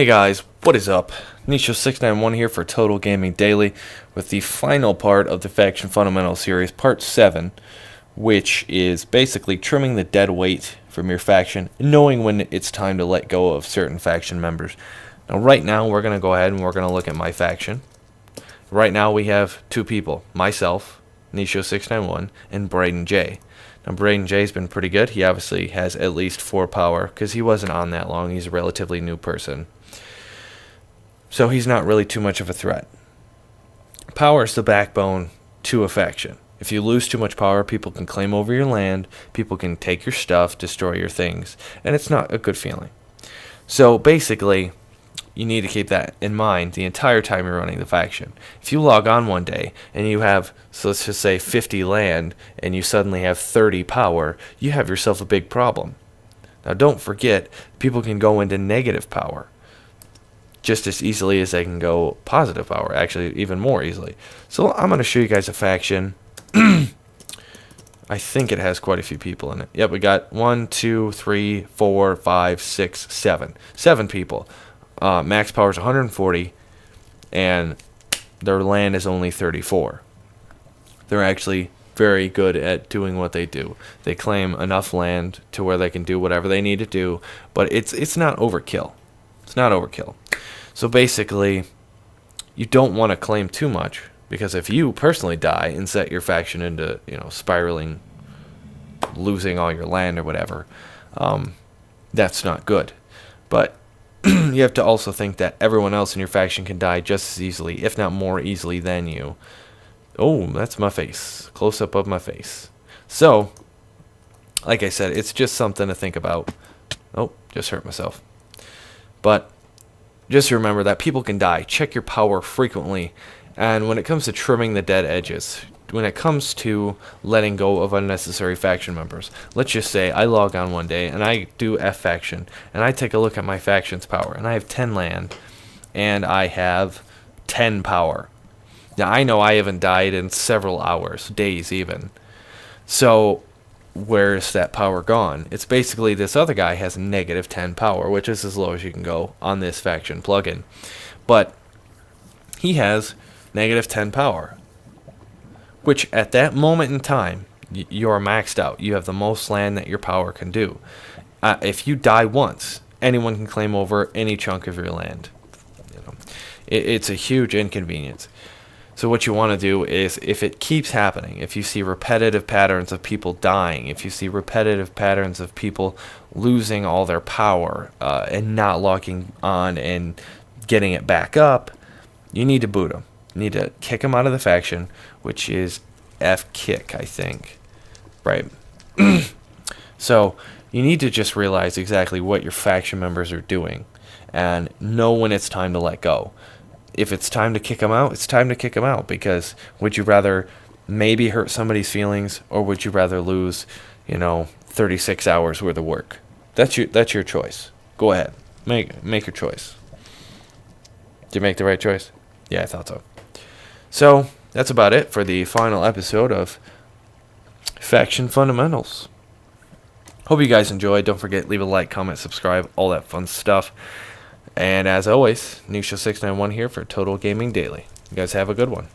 Hey guys, what is up? Nisho691 here for Total Gaming Daily with the final part of the Faction Fundamentals series, part 7, which is basically trimming the dead weight from your faction, knowing when it's time to let go of certain faction members. Now right now we're going to go ahead and we're going to look at my faction. Right now we have two people, myself, Nisho691, and Braden J. Now Braden J's been pretty good. He obviously has at least 4 power because he wasn't on that long. He's a relatively new person. So he's not really too much of a threat. Power is the backbone to a faction. If you lose too much power, people can claim over your land, people can take your stuff, destroy your things, and it's not a good feeling. So basically, you need to keep that in mind the entire time you're running the faction. If you log on one day and you have, so let's just say 50 land, and you suddenly have 30 power, you have yourself a big problem. Now don't forget, people can go into negative power just as easily as they can go positive power, actually even more easily. So I'm going to show you guys a faction. I think it has quite a few people in it. Yep, we got 1, 2, 3, 4, 5, 6, 7. 7 people. Max power is 140, and their land is only 34. They're actually very good at doing what they do. They claim enough land to where they can do whatever they need to do, but it's not overkill. It's not overkill. So basically, you don't want to claim too much, because if you personally die and set your faction into, spiraling, losing all your land or whatever, that's not good. But you have to also think that everyone else in your faction can die just as easily, if not more easily than you. Oh, that's my face. Close up of my face. So, like I said, it's just something to think about. Oh, just hurt myself. But just remember that people can die. Check your power frequently. And when it comes to trimming the dead edges, when it comes to letting go of unnecessary faction members, let's just say I log on one day and I do F faction and I take a look at my faction's power and I have 10 land and I have 10 power. Now I know I haven't died in several hours, days even. So where's that power gone? It's basically this other guy has negative 10 power, which is as low as you can go on this faction plugin. But he has negative 10 power, which at that moment in time, you're maxed out. You have the most land that your power can do. If you die once, anyone can claim over any chunk of your land. It's a huge inconvenience. So what you want to do is, if it keeps happening, if you see repetitive patterns of people dying, if you see repetitive patterns of people losing all their power and not logging on and getting it back up, you need to boot them. You need to kick them out of the faction, which is F kick, I think. Right. So you need to just realize exactly what your faction members are doing and know when it's time to let go. If it's time to kick them out, it's time to kick them out, because would you rather maybe hurt somebody's feelings, or would you rather lose, 36 hours worth of work? That's your choice. Go ahead. Make your choice. Did you make the right choice? Yeah, I thought so. So, that's about it for the final episode of Faction Fundamentals. Hope you guys enjoyed. Don't forget, leave a like, comment, subscribe, all that fun stuff. And as always, Nisho691 here for Total Gaming Daily. You guys have a good one.